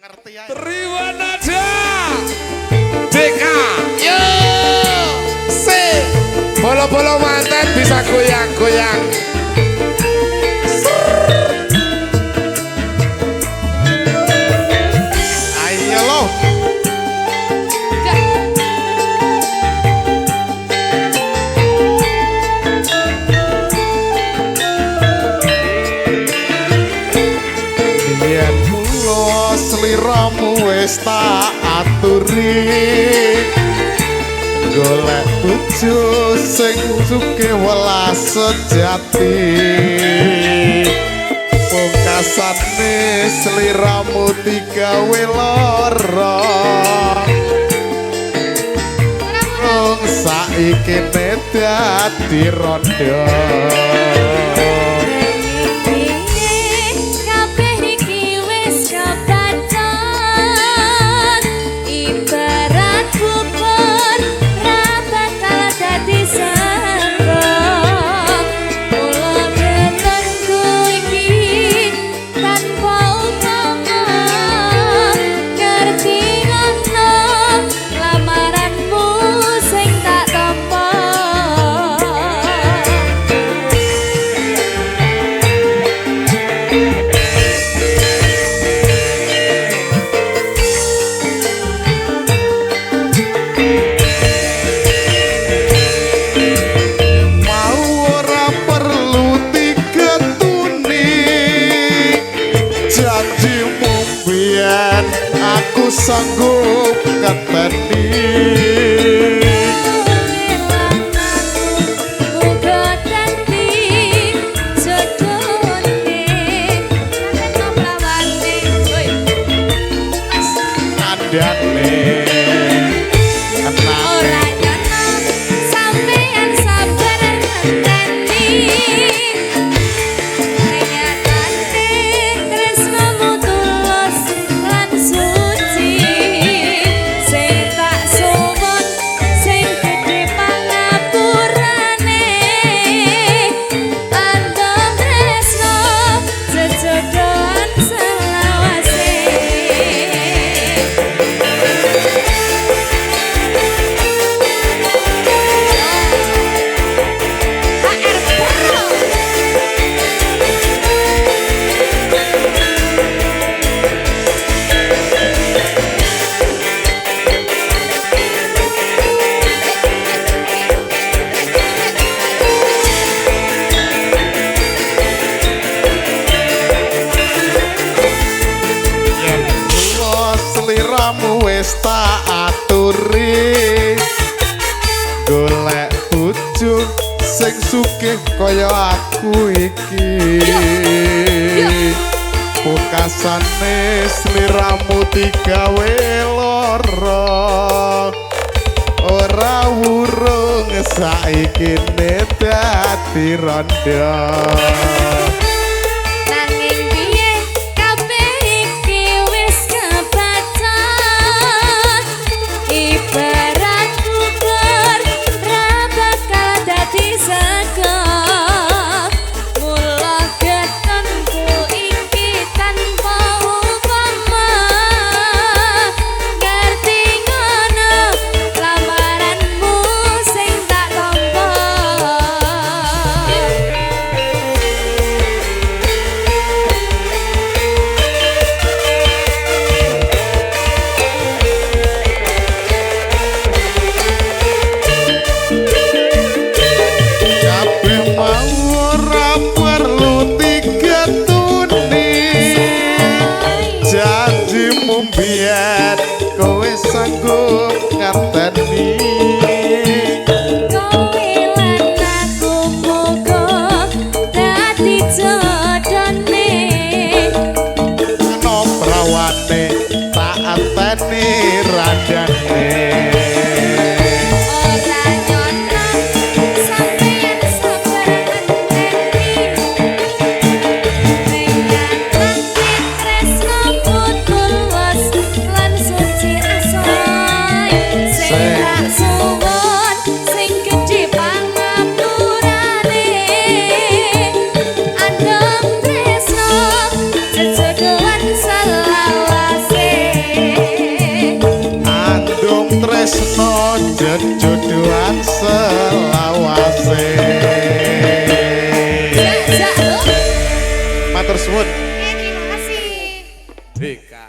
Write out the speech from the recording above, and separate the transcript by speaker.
Speaker 1: Triwanada DK yo se bolo-bolo manten bisa goyang-goyang. Ayo lo yen mulo sliramu wis tak aturi golek bojo sing sugih welas sejati pungkasane sliramu digawe lara rong saiki dadi rondo. Aku sanggup katani
Speaker 2: uga dadi jodone ana mlawane woi
Speaker 1: andane
Speaker 2: ora nyono sampeyan sabar ngenteni nyatane tresnamu tulus lan suci sing tak suwun sing gedhe pangapurane andam tresno jejodohan selawase.
Speaker 1: yen mulo sliramu wis tak aturi golek bojo sing sugih kaya aku iki pungkasane sliramu digawe lara ora wurung saiki dadi rondo.
Speaker 2: Nanging piye kabeh iki wis kebacan ibarat bubur ra bakal dadi sego mula getonku iki tanpa upama ngerti ngono lamaranmu sing tak tampa.
Speaker 1: Kabeh mau ora perlu digetuni janjimu mbiyen kowe sanggup ngerteni
Speaker 2: Kowe lan aku muga dadi jodone
Speaker 1: ana prawane tak anteni radane.
Speaker 2: ora nyono sampeyan sabar ngenteni nyatane tresnamu tulus lan suci asoi sing tak suwun sing gedhe pangapurane andam tresno jejodohan selawase.
Speaker 1: tresno jejodohan selawase. Matur suwun.
Speaker 2: Terima kasih.
Speaker 3: Beka.